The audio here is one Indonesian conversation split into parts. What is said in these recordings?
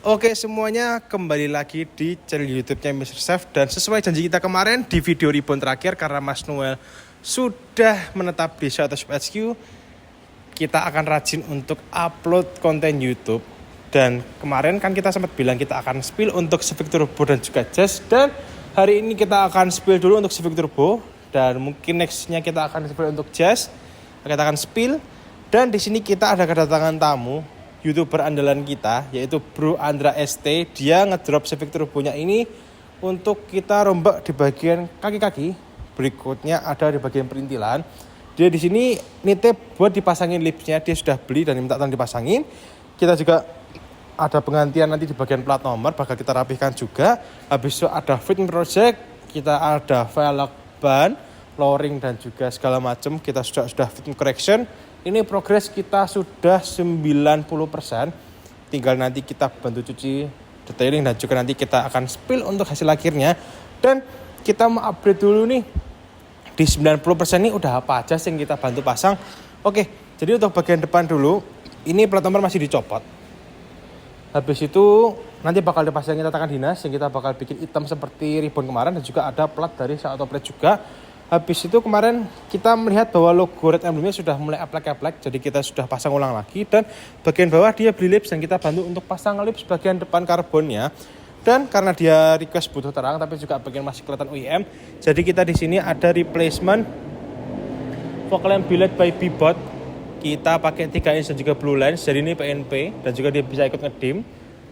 Oke semuanya, kembali lagi di channel YouTube-nya Mr. Chef. Dan sesuai janji kita kemarin di video rebound terakhir, karena Mas Noel sudah menetap di Shuttershop HQ, kita akan rajin untuk upload konten YouTube. Dan kemarin kan kita sempat bilang kita akan spill untuk Civic Turbo dan juga Jazz. Dan hari ini kita akan spill dulu untuk Civic Turbo, dan mungkin nextnya kita akan spill untuk Jazz. Kita akan spill. Dan di sini kita ada kedatangan tamu YouTuber andalan kita, yaitu Bro Andra ST. Dia ngedrop Civic Turbo-nya ini untuk kita rombak di bagian kaki-kaki. Berikutnya ada di bagian perintilan. Dia di sini nitip buat dipasangin lipsnya. Dia sudah beli dan minta tolong dipasangin. Kita juga ada penggantian nanti di bagian plat nomor, bakal kita rapihkan juga. Habis itu ada fitting project, kita ada velg ban, lowering dan juga segala macam. Kita sudah fitting correction. Ini progres kita sudah 90%. Tinggal nanti kita bantu cuci detailing dan juga nanti kita akan spill untuk hasil akhirnya. Dan kita mau update dulu nih, di 90% ini udah apa aja yang kita bantu pasang. Oke, jadi untuk bagian depan dulu, ini plat nomor masih dicopot. Habis itu nanti bakal dipasangin tatakan dinas yang kita bakal bikin hitam seperti ribbon kemarin, dan juga ada plat dari Auto Plate juga. Habis itu kemarin kita melihat bahwa logo red emblemnya sudah mulai aplek-aplek, jadi kita sudah pasang ulang lagi. Dan bagian bawah dia beli lips dan kita bantu untuk pasang lips bagian depan karbonnya. Dan karena dia request butuh terang tapi juga bagian masih kelihatan OEM, jadi kita di sini ada replacement fog lamp billet by Bebot. Kita pakai 3 inch dan juga blue lens, jadi ini PNP dan juga dia bisa ikut ngedim.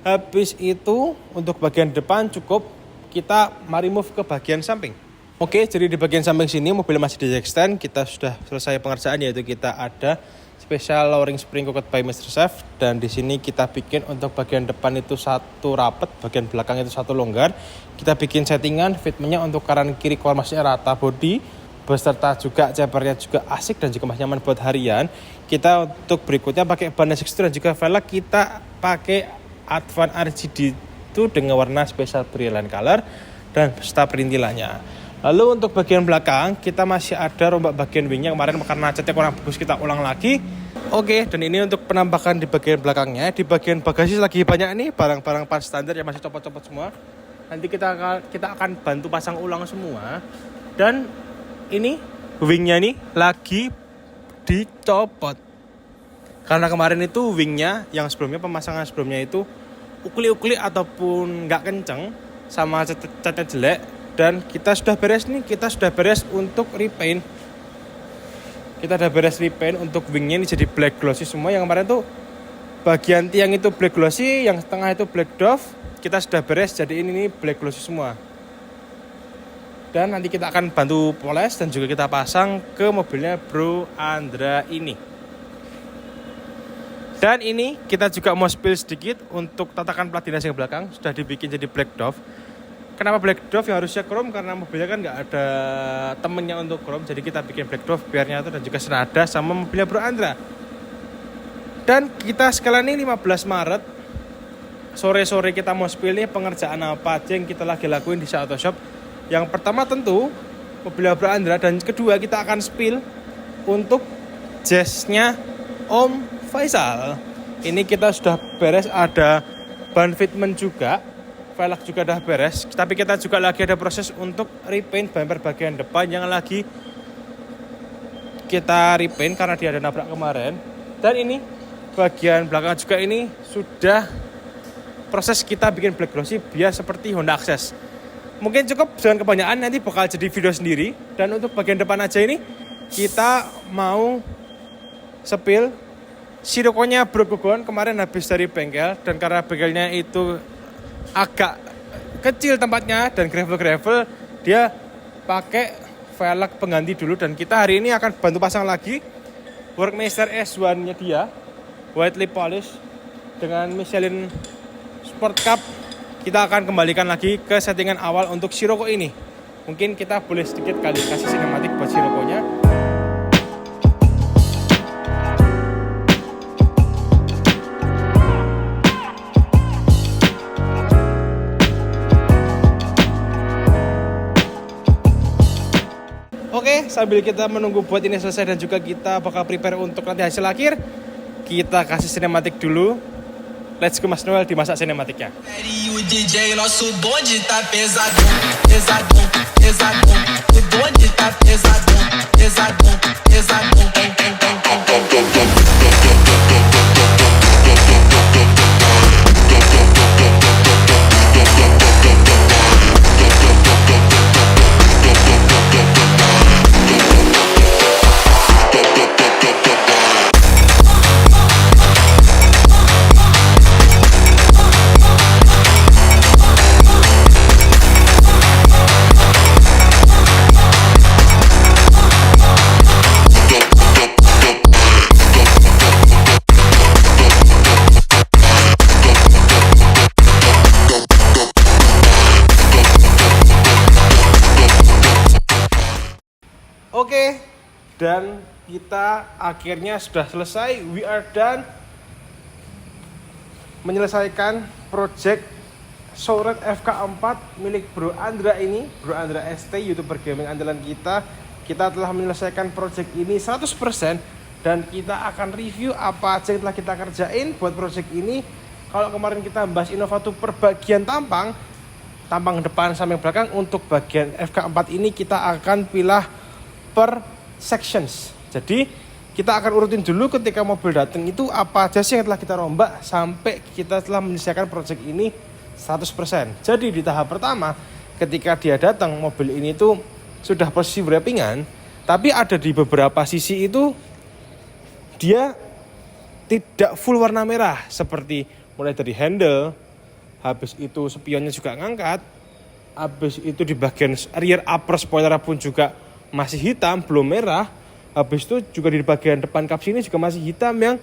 Habis itu untuk bagian depan cukup, kita mari move ke bagian samping. Oke, jadi di bagian samping sini mobil masih di extend. Kita sudah selesai pengerjaan, yaitu kita ada special lowering spring cockpit by Mr. Chef. Dan di sini kita bikin untuk bagian depan itu satu rapet, bagian belakang itu satu longgar. Kita bikin settingan fitmentnya untuk kanan kiri core masnya rata body, beserta juga cepernya juga asik dan juga masih nyaman buat harian. Kita untuk berikutnya pakai ban S62 dan juga velg kita pakai Advan RGD itu dengan warna special brilliant color dan beserta perintilannya. Lalu untuk bagian belakang kita masih ada rombak bagian wingnya, kemarin karena catnya kurang bagus kita ulang lagi. Oke, dan ini untuk penambahan di bagian belakangnya. Di bagian bagasi lagi banyak nih barang-barang pas standar yang masih copot-copot semua. Nanti kita akan bantu pasang ulang semua. Dan ini wingnya nih lagi dicopot, karena kemarin itu wingnya yang sebelumnya, pemasangan sebelumnya itu ukli-ukli ataupun nggak kenceng sama catnya jelek. Dan kita sudah beres nih, kita sudah beres untuk repaint. Kita udah beres repaint untuk wingnya ini jadi black glossy semua. Yang kemarin tuh bagian tiang itu black glossy, yang tengah itu black dove. Kita sudah beres, jadi ini black glossy semua. Dan nanti kita akan bantu poles dan juga kita pasang ke mobilnya Bro Andra ini. Dan ini kita juga mau spill sedikit untuk tatakan plat dinas yang belakang, sudah dibikin jadi black dove. Kenapa black dove yang harusnya chrome? Karena mobilnya kan nggak ada temennya untuk chrome, jadi kita bikin black dove biar nyatu dan juga senada sama mobilnya Bro Andra. Dan kita sekalian ini 15 Maret sore-sore kita mau spill nih pengerjaan apa aja yang kita lagi lakuin di Shuttershop. Yang pertama tentu mobilnya Bro Andra, dan kedua kita akan spill untuk Jazz-nya Om Faisal. Ini kita sudah beres, ada ban fitment juga, velg juga udah beres, tapi kita juga lagi ada proses untuk repaint bumper bagian depan yang lagi kita repaint karena dia ada nabrak kemarin. Dan ini bagian belakang juga ini sudah proses kita bikin black glossy biar seperti Honda Access. Mungkin cukup, jangan kebanyakan, nanti bakal jadi video sendiri. Dan untuk bagian depan aja ini kita mau spill sirokonya Bro Gogon kemarin habis dari bengkel, dan karena bengkelnya itu agak kecil tempatnya dan gravel, dia pakai velg pengganti dulu. Dan kita hari ini akan bantu pasang lagi Workmaster S1 nya dia, white lip polish dengan Michelin Sport Cup. Kita akan kembalikan lagi ke settingan awal untuk siroko ini. Mungkin kita boleh sedikit kali kasih sinematik buat sirokonya. Oke, sambil kita menunggu buat ini selesai dan juga kita bakal prepare untuk nanti hasil akhir, kita kasih sinematik dulu. Let's go Mas Noel dimasak sinematiknya. E o DJ, nosso bonde tá pesadão, pesadão, pesadão. O bonde tá pesadão, pesadão, pesadão. Oke, dan kita akhirnya sudah selesai. We are done menyelesaikan project Showred FK4 milik Bro Andra ini. Bro Andra ST, YouTuber gaming andalan kita. Kita telah menyelesaikan project ini 100% dan kita akan review apa aja yang telah kita kerjain buat project ini. Kalau kemarin kita bahas Innovator per bagian tampang depan sampai belakang, untuk bagian FK4 ini kita akan pilih per sections. Jadi kita akan urutin dulu ketika mobil datang itu apa aja sih yang telah kita rombak sampai kita telah menyelesaikan project ini 100%. Jadi di tahap pertama ketika dia datang, mobil ini tuh sudah posisi wrappingan, tapi ada di beberapa sisi itu dia tidak full warna merah, seperti mulai dari handle, habis itu spionnya juga ngangkat, habis itu di bagian rear upper spoiler pun juga masih hitam, belum merah. Habis itu juga di bagian depan kap sini juga masih hitam, yang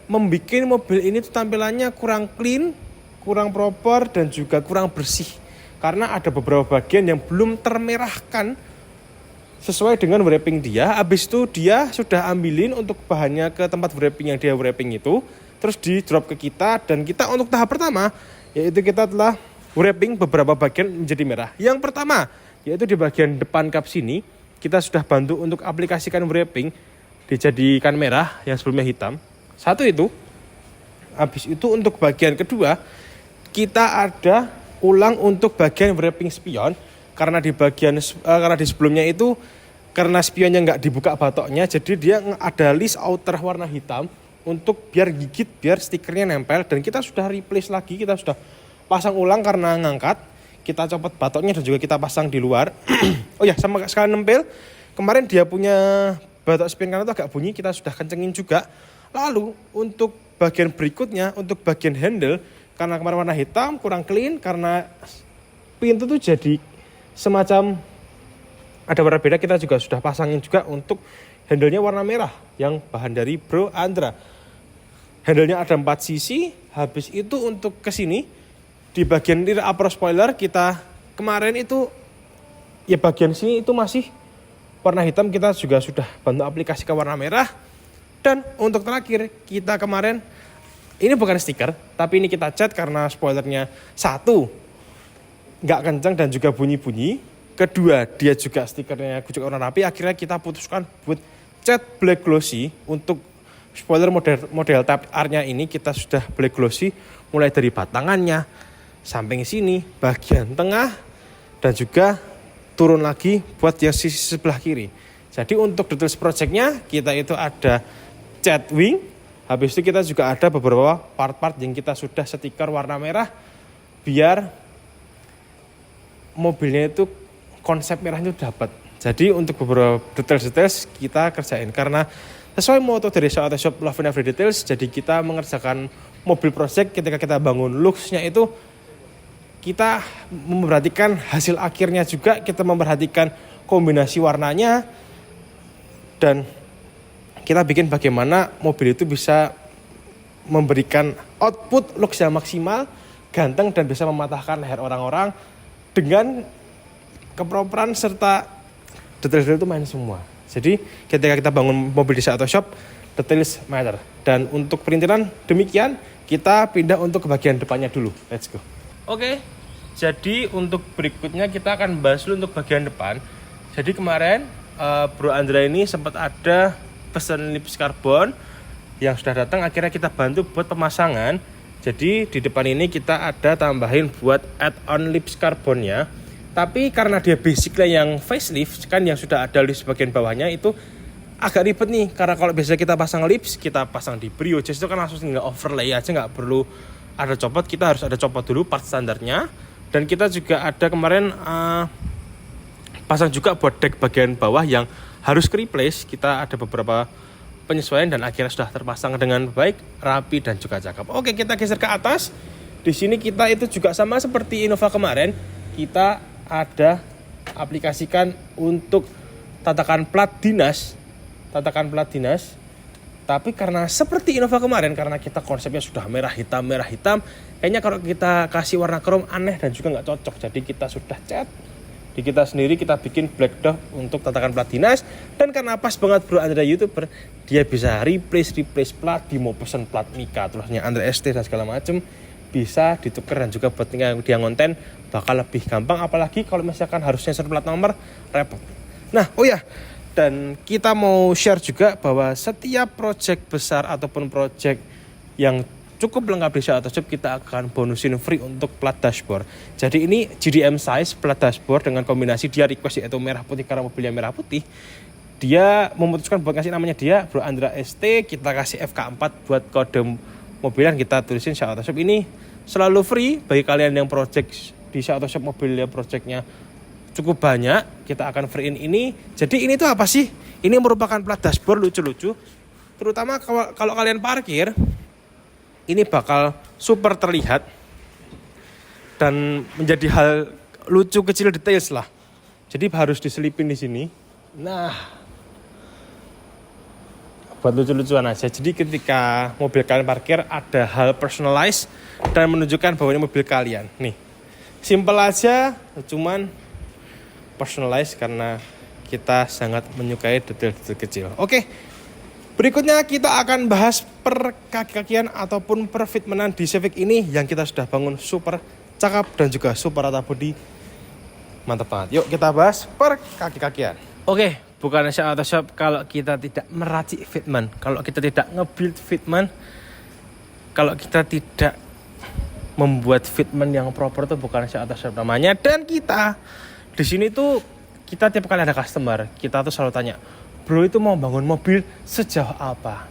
membuat mobil ini tuh tampilannya kurang clean, kurang proper, dan juga kurang bersih. Karena ada beberapa bagian yang belum termerahkan sesuai dengan wrapping dia. Habis itu dia sudah ambilin untuk bahannya ke tempat wrapping yang dia wrapping itu, terus di drop ke kita. Dan kita untuk tahap pertama, yaitu kita telah wrapping beberapa bagian menjadi merah. Yang pertama, yaitu di bagian depan kap sini, kita sudah bantu untuk aplikasikan wrapping dijadikan merah yang sebelumnya hitam. Satu itu. Habis itu untuk bagian kedua, kita ada ulang untuk bagian wrapping spion. Karena di sebelumnya itu, karena spionnya nggak dibuka batoknya, jadi dia ada list outer warna hitam untuk biar gigit, biar stikernya nempel. Dan kita sudah replace lagi, kita sudah pasang ulang karena ngangkat. Kita copot batoknya dan juga kita pasang di luar. Oh ya, sama sekalian nempel. Kemarin dia punya batok spion kanan itu agak bunyi, kita sudah kencengin juga. Lalu untuk bagian berikutnya, untuk bagian handle, karena kemarin warna hitam kurang clean, karena pintu tuh jadi semacam ada warna beda, kita juga sudah pasangin juga untuk handle-nya warna merah yang bahan dari Bro Andra. Handle-nya ada 4 sisi. Habis itu untuk kesini di bagian rear upper spoiler, kita kemarin itu ya bagian sini itu masih warna hitam, kita juga sudah bantu aplikasi ke warna merah. Dan untuk terakhir, kita kemarin ini bukan stiker, tapi ini kita cat karena spoilernya satu nggak kencang dan juga bunyi-bunyi. Kedua, dia juga stikernya juga warna rapi. Akhirnya kita putuskan buat cat black glossy. Untuk spoiler model Type R-nya ini kita sudah black glossy mulai dari batangannya, samping sini, bagian tengah, dan juga turun lagi buat yang sisi sebelah kiri. Jadi untuk details projectnya kita itu ada cat wing. Habis itu kita juga ada beberapa part-part yang kita sudah stiker warna merah biar mobilnya itu konsep merahnya itu dapat. Jadi untuk beberapa details kita kerjain karena sesuai moto dari Shop Love and Every Details. Jadi kita mengerjakan mobil project, ketika kita bangun looks-nya itu kita memperhatikan hasil akhirnya juga, kita memperhatikan kombinasi warnanya, dan kita bikin bagaimana mobil itu bisa memberikan output looks yang maksimal, ganteng, dan bisa mematahkan leher orang-orang dengan keproperan serta detail-detail itu main semua. Jadi ketika kita bangun mobil di Auto Shop, details matter. Dan untuk perintilan demikian, kita pindah untuk ke bagian depannya dulu. Let's go. Oke, jadi untuk berikutnya kita akan bahas dulu untuk bagian depan. Jadi kemarin Bro Andra ini sempat ada pesan lips karbon yang sudah datang, akhirnya kita bantu buat pemasangan. Jadi di depan ini kita ada tambahin buat add-on lips karbonnya. Tapi karena dia basicnya yang facelift kan, yang sudah ada lips bagian bawahnya itu agak ribet nih. Karena kalau biasanya kita pasang lips, kita pasang di Brio Jazz itu kan langsung tinggal overlay aja, nggak perlu ada copot. Kita harus ada copot dulu part standarnya. Dan kita juga ada kemarin pasang juga buat deck bagian bawah yang harus ke-replace. Kita ada beberapa penyesuaian dan akhirnya sudah terpasang dengan baik, rapi dan juga cakep. Oke, kita geser ke atas. Di sini kita itu juga sama seperti Innova kemarin, kita ada aplikasikan untuk tatakan plat dinas. Tapi karena seperti Innova kemarin, karena kita konsepnya sudah merah hitam, kayaknya kalau kita kasih warna chrome aneh dan juga nggak cocok. Jadi kita sudah cat di kita sendiri, kita bikin black dot untuk tatakan plat dinas. Dan karena pas banget Bro Andra YouTuber, dia bisa replace plat, di mau pesen plat Mika terusnya Andra ST dan segala macem, bisa ditukar dan juga buat yang dia ngonten bakal lebih gampang. Apalagi kalau misalkan harus sensor plat nomor, repot. Nah, oh ya, dan kita mau share juga bahwa setiap project besar ataupun project yang cukup lengkap di Shop, kita akan bonusin free untuk plat dashboard. Jadi ini GDM size plat dashboard dengan kombinasi dia request yaitu merah putih karena mobilnya merah putih. Dia memutuskan buat kasih namanya dia Bro Andra ST, kita kasih FK4 buat kode mobil yang kita tulisin Shop. Ini selalu free bagi kalian yang project di Shop mobilnya projectnya cukup banyak, kita akan free-in ini. Jadi ini tuh apa sih? Ini merupakan plat dashboard lucu-lucu. Terutama kalau kalian parkir, ini bakal super terlihat dan menjadi hal lucu kecil details lah. Jadi harus diselipin di sini. Nah, buat lucu-lucuan aja. Jadi ketika mobil kalian parkir ada hal personalized dan menunjukkan bahwa ini mobil kalian. Nih, simple aja, cuman personalized karena kita sangat menyukai detail-detail kecil. Oke. Berikutnya kita akan bahas per kaki-kakian ataupun per fitmenan di Civic ini yang kita sudah bangun super cakep dan juga super rata bodi. Mantap banget. Yuk kita bahas per kaki-kakian. Oke, bukan Shop kalau kita tidak meracik fitment, kalau kita tidak nge-build fitment, kalau kita tidak membuat fitment yang proper itu bukan Shop namanya. Dan kita di sini tuh kita tiap kali ada customer, kita tuh selalu tanya, Bro itu mau bangun mobil sejauh apa?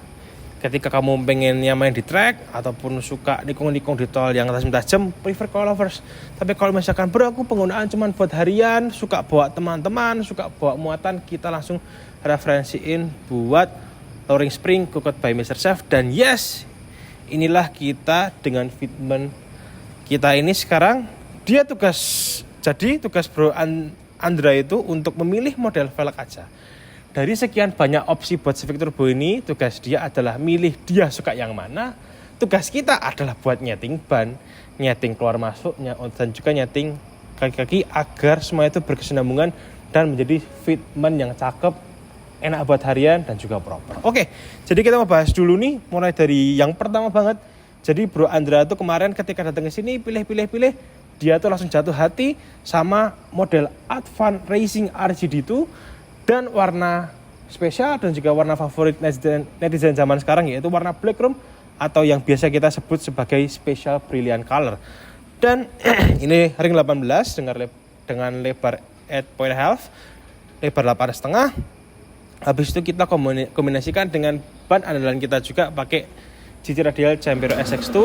Ketika kamu pengennya main di track ataupun suka nikung-nikung di tol yang tajam-tajam, prefer coilovers. Tapi kalau misalkan bro aku penggunaan cuma buat harian, suka bawa teman-teman, suka bawa muatan, kita langsung referensiin buat Touring Spring Cooked by Mr. Chef. Dan yes, inilah kita dengan fitment kita ini sekarang. Dia tugas Bro Andra itu untuk memilih model velg aja. Dari sekian banyak opsi buat Civic Turbo ini, tugas dia adalah milih dia suka yang mana. Tugas kita adalah buat nyeting ban, nyeting keluar masuknya, dan juga nyeting kaki-kaki agar semua itu berkesinambungan dan menjadi fitment yang cakep, enak buat harian dan juga proper. Oke, jadi kita mau bahas dulu nih, mulai dari yang pertama banget. Jadi Bro Andra tuh kemarin ketika datang ke sini pilih, dia tuh langsung jatuh hati sama model Advan Racing RGD2 dan warna spesial dan juga warna favorit netizen zaman sekarang, yaitu warna black chrome atau yang biasa kita sebut sebagai special brilliant color. Dan ini ring 18 dengan lebar 8.5, lebar 8,5. Habis itu kita kombinasikan dengan ban andalan kita juga pakai GT Radial Campero SX2.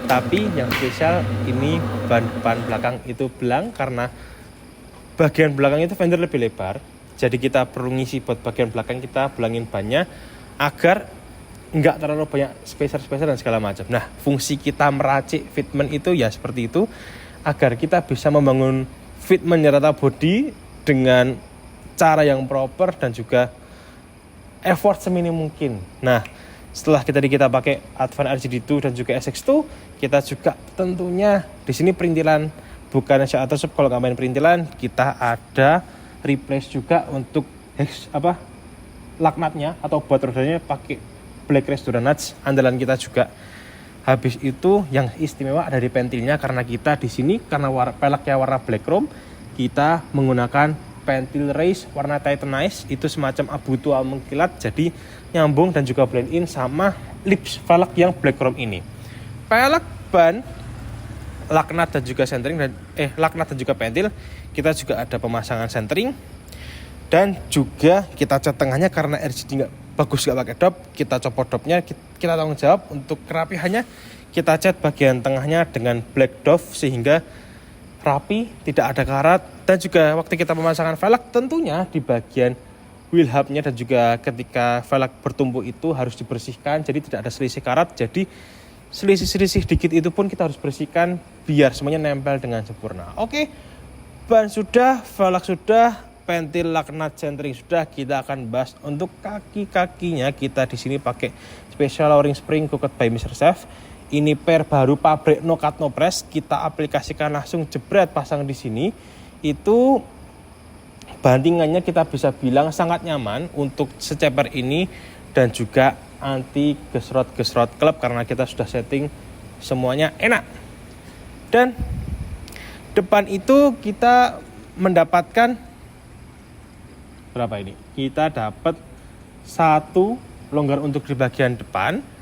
Tapi yang spesial ini ban depan belakang itu belang karena bagian belakang itu fender lebih lebar. Jadi kita perlu ngisi buat bagian belakang, kita belangin bannya agar nggak terlalu banyak spacer dan segala macam. Nah, fungsi kita meracik fitment itu ya seperti itu, agar kita bisa membangun fitment rata body dengan cara yang proper dan juga effort seminim mungkin. Nah, setelah kita pakai Advan RGD2 dan juga SX2, kita juga tentunya di sini perintilan bukan atau kalau nggak main perintilan, kita ada replace juga untuk lug nutnya atau buat rodanya pakai Black Restore nuts andalan kita juga. Habis itu yang istimewa dari pentilnya, karena kita di sini karena peleknya warna black chrome, kita menggunakan pentil race warna titanize, itu semacam abu tua mengkilat, jadi nyambung dan juga blend in sama lips velg yang black chrome ini. Pelek ban, laknat dan juga sentering dan laknat dan juga pentil, kita juga ada pemasangan sentering. Dan juga kita cat tengahnya karena RGB nggak bagus nggak pakai dop, kita copot dopnya, kita tanggung jawab untuk kerapihannya. Kita cat bagian tengahnya dengan black dove sehingga rapi, tidak ada karat. Dan juga waktu kita pemasangan velg tentunya di bagian wheel hubnya dan juga ketika velg bertumpuk itu harus dibersihkan, jadi tidak ada selisih karat. Jadi selisih-selisih dikit itu pun kita harus bersihkan biar semuanya nempel dengan sempurna. Oke, ban sudah, velg sudah, pentil, laknat, centering sudah. Kita akan bahas untuk kaki-kakinya. Kita di sini pakai special O-ring spring cooked by Mr. Chef. Ini pair baru pabrik, no cut no press. Kita aplikasikan langsung jebret pasang di sini. Itu bandingannya kita bisa bilang sangat nyaman untuk seceper ini dan juga anti gesrot-gesrot klep karena kita sudah setting semuanya enak. Dan depan itu kita mendapatkan berapa ini? Kita dapat satu longgar untuk di bagian depan.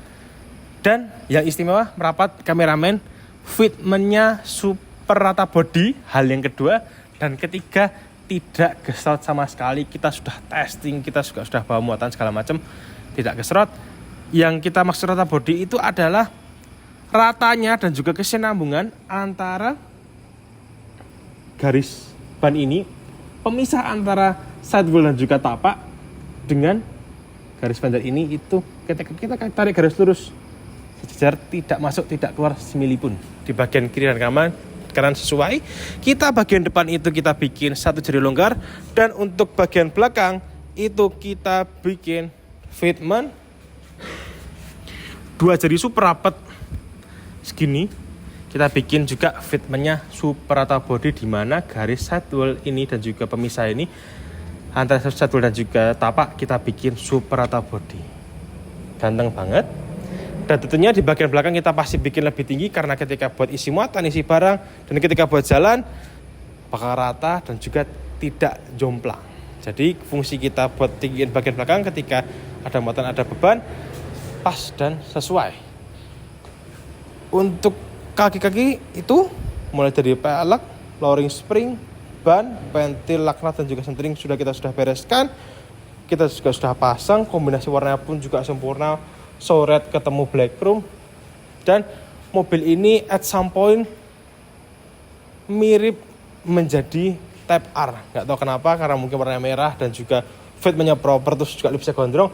Dan yang istimewa merapat kameramen, fitmentnya super rata body, hal yang kedua. Dan ketiga, tidak gesrot sama sekali. Kita sudah testing, kita juga sudah bawa muatan segala macam, tidak gesrot. Yang kita maksud rata body itu adalah ratanya dan juga kesinambungan antara garis ban ini, pemisah antara sidewall dan juga tapak dengan garis fender ini itu ketika kita tarik garis lurus sejajar, tidak masuk tidak keluar semili pun. Di bagian kiri dan kanan sesuai. Kita bagian depan itu kita bikin satu jari longgar dan untuk bagian belakang itu kita bikin fitment dua jari super rapat segini. Kita bikin juga fitmentnya super rata body di mana garis sidewall ini dan juga pemisah ini antara sidewall dan juga tapak kita bikin super rata body. Ganteng banget. Dan tentunya di bagian belakang kita pasti bikin lebih tinggi karena ketika buat isi muatan, isi barang, dan ketika buat jalan bakal rata dan juga tidak jomplang. Jadi fungsi kita buat tinggiin bagian belakang ketika ada muatan, ada beban, pas dan sesuai. Untuk kaki-kaki itu mulai dari pelek, O-ring spring, ban, pentil, laknat dan juga sentering sudah bereskan. Kita juga sudah pasang, kombinasi warnanya pun juga sempurna, so red ketemu black chrome. Dan mobil ini at some point mirip menjadi Type R, nggak tahu kenapa, karena mungkin warnanya merah dan juga fitmentnya proper, terus juga lipsnya gondrong.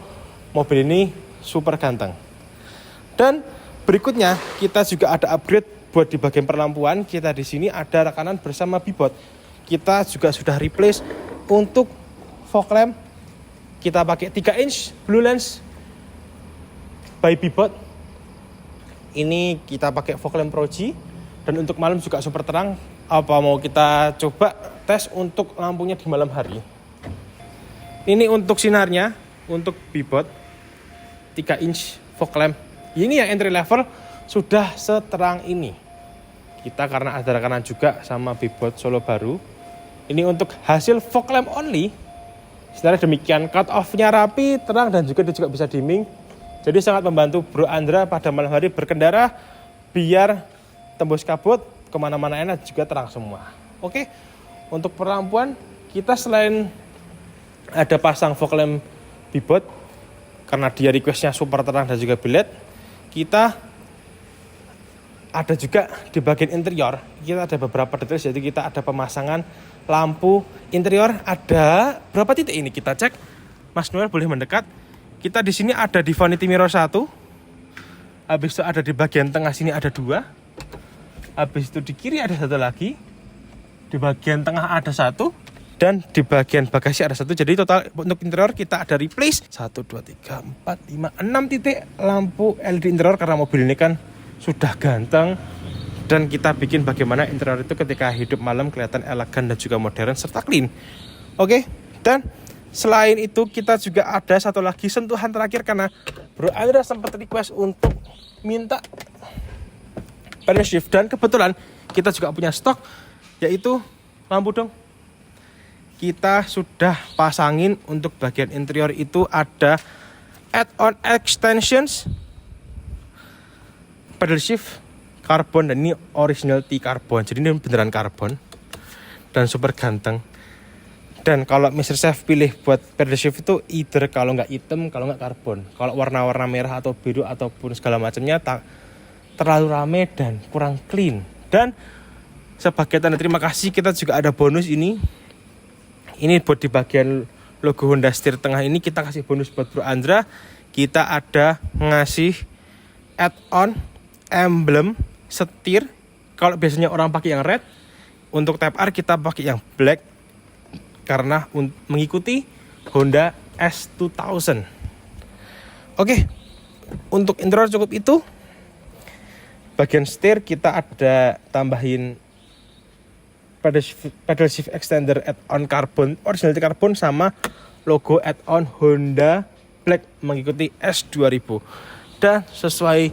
Mobil ini super ganteng. Dan berikutnya kita juga ada upgrade buat di bagian perlampuan. Kita di sini ada rekanan bersama Bibot. Kita juga sudah replace untuk fog lamp. Kita pakai 3 inch blue lens by Bibot. Ini kita pakai fog lamp Pro G. Dan untuk malam juga super terang. Apa mau kita coba tes untuk lampunya di malam hari. Ini untuk sinarnya, untuk Bibot 3 inch fog lamp. Ini yang entry level sudah seterang ini. Kita karena ada rekanan juga sama Bibot Solo baru. Ini untuk hasil fog lamp only. Sebenarnya demikian, cut off-nya rapi, terang dan juga dia juga bisa dimming. Jadi sangat membantu Bro Andra pada malam hari berkendara biar tembus kabut kemana-mana enak juga terang semua. Oke, untuk perlampuan kita selain ada pasang fog lamp Bibot karena dia requestnya super terang dan juga bilet, kita ada juga di bagian interior kita ada beberapa detail, yaitu kita ada pemasangan lampu interior. Ada berapa titik ini kita cek, Mas Noel boleh mendekat. Kita di sini ada di vanity mirror 1, habis itu ada di bagian tengah sini ada 2, habis itu di kiri ada 1 lagi, di bagian tengah ada 1, dan di bagian bagasi ada 1. Jadi total untuk interior kita ada replace 1, 2, 3, 4, 5, 6 titik lampu LED interior karena mobil ini kan sudah ganteng. Dan kita bikin bagaimana interior itu ketika hidup malam kelihatan elegan dan juga modern serta clean. Oke, dan selain itu kita juga ada satu lagi sentuhan terakhir karena Bro Andra sempat request untuk minta panel shift, dan kebetulan kita juga punya stok, yaitu lampu dong. Kita sudah pasangin untuk bagian interior itu ada add-on extensions, pedal shift, karbon, dan ini original T karbon. Jadi ini beneran karbon dan super ganteng. Dan kalau Mr. Chef pilih buat pedal shift itu either kalau nggak hitam, kalau nggak karbon. Kalau warna-warna merah atau biru ataupun segala macamnya terlalu rame dan kurang clean. Dan sebagai tanda terima kasih kita juga ada bonus ini. Ini buat di bagian logo Honda setir tengah ini kita kasih bonus buat Bro Andra. Kita ada ngasih add-on emblem setir. Kalau biasanya orang pakai yang red, untuk Type R kita pakai yang black karena mengikuti Honda S2000. Oke, untuk interior cukup itu. Bagian setir kita ada tambahin pedal shift extender add-on carbon, original carbon, sama logo add-on Honda Black mengikuti S2000. Dan sesuai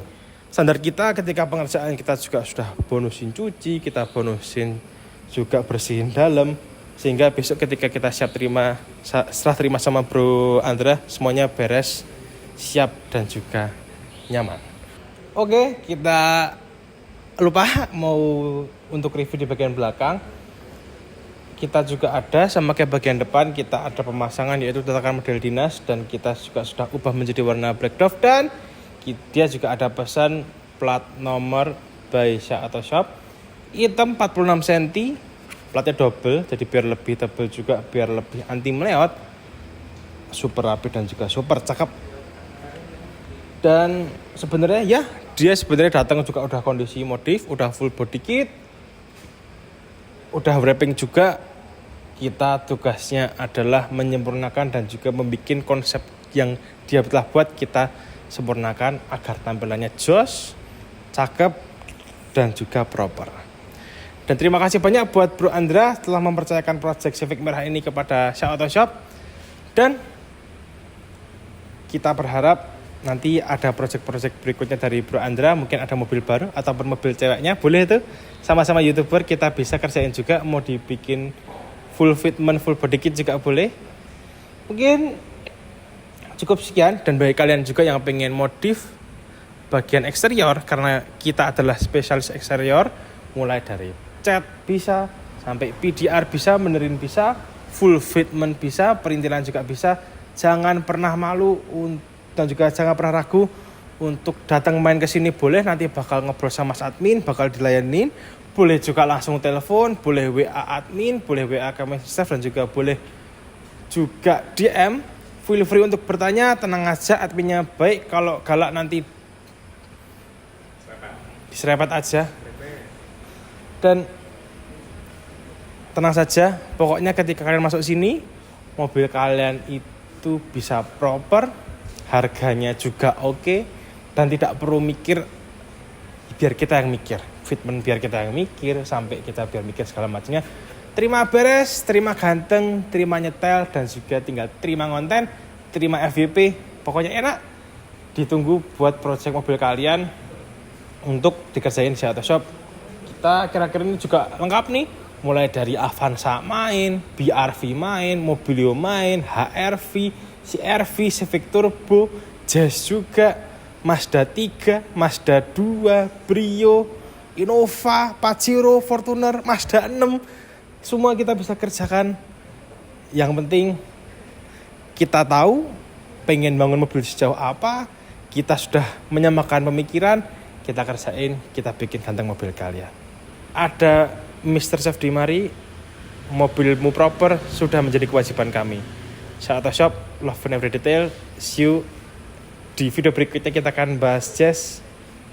standar kita ketika pengerjaan kita juga sudah bonusin cuci, kita bonusin juga bersihin dalam, sehingga besok ketika kita setelah terima sama Bro Andra, semuanya beres, siap dan juga nyaman. Oke, kita lupa mau untuk review di bagian belakang. Kita juga ada sama kayak bagian depan, kita ada pemasangan yaitu tatakan model dinas, dan kita juga sudah ubah menjadi warna black dove, dan dia juga ada pesan plat nomor by Sha atau Shop hitam 46 cm, platnya double jadi biar lebih tebal juga, biar lebih anti meleot, super rapi dan juga super cakep. Dan sebenarnya ya dia sebenarnya datang juga udah kondisi modif, udah full body kit, udah wrapping juga. Kita tugasnya adalah menyempurnakan dan juga membuat konsep yang dia telah buat, kita sempurnakan agar tampilannya jos, cakep, dan juga proper. Dan terima kasih banyak buat Bro Andra telah mempercayakan proyek Civic merah ini kepada Sha Auto Shop. Dan kita berharap nanti ada proyek-proyek berikutnya dari Bro Andra, mungkin ada mobil baru ataupun mobil ceweknya, boleh itu sama-sama YouTuber kita bisa kerjain juga, mau dibikin full fitment, full body kit juga boleh. Mungkin cukup sekian, dan bagi kalian juga yang pengen modif bagian eksterior, karena kita adalah spesialis eksterior, mulai dari cat bisa, sampai PDR bisa, benerin bisa, full fitment bisa, perintilan juga bisa. Jangan pernah malu dan juga jangan pernah ragu untuk datang main ke sini, boleh, nanti bakal ngobrol sama Mas admin, bakal dilayanin. Boleh juga langsung telepon, boleh WA admin, boleh WA ke Mr. Chef, dan juga boleh juga DM. Feel free untuk bertanya, tenang aja, adminnya baik. Kalau galak nanti diserempet aja. Dan tenang saja, pokoknya ketika kalian masuk sini, mobil kalian itu bisa proper, harganya juga oke, dan tidak perlu mikir, biar kita yang mikir. Fitment biar kita yang mikir, sampai kita biar mikir segala macamnya. Terima beres, terima ganteng, terima nyetel, dan juga tinggal terima konten, terima FYP. Pokoknya enak. Ditunggu buat project mobil kalian untuk dikerjain di Sha Auto Shop. Kita kira-kira ini juga lengkap nih. Mulai dari Avanza main, BRV main, Mobilio main, HRV, CRV, Civic Turbo, Jazz juga, Mazda 3, Mazda 2, Brio, Innova, Pajero, Fortuner, Mazda 6, semua kita bisa kerjakan. Yang penting kita tahu pengen bangun mobil sejauh apa, kita sudah menyamakan pemikiran, kita kerjain, kita bikin ganteng mobil kalian. Ada Mr. Chef di mari, mobilmu proper sudah menjadi kewajiban kami. Sha Auto Shop, love in every detail. See you di video berikutnya, kita akan bahas jazz.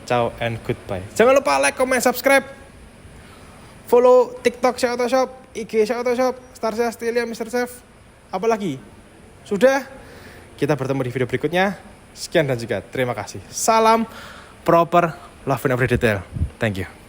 Ciao and goodbye. Jangan lupa like, comment, subscribe. Follow TikTok Sha Auto Shop, IG Sha Auto Shop, Starsha, Stilia, Mr. Chef. Apalagi? Sudah? Kita bertemu di video berikutnya. Sekian dan juga terima kasih. Salam proper, love in every detail. Thank you.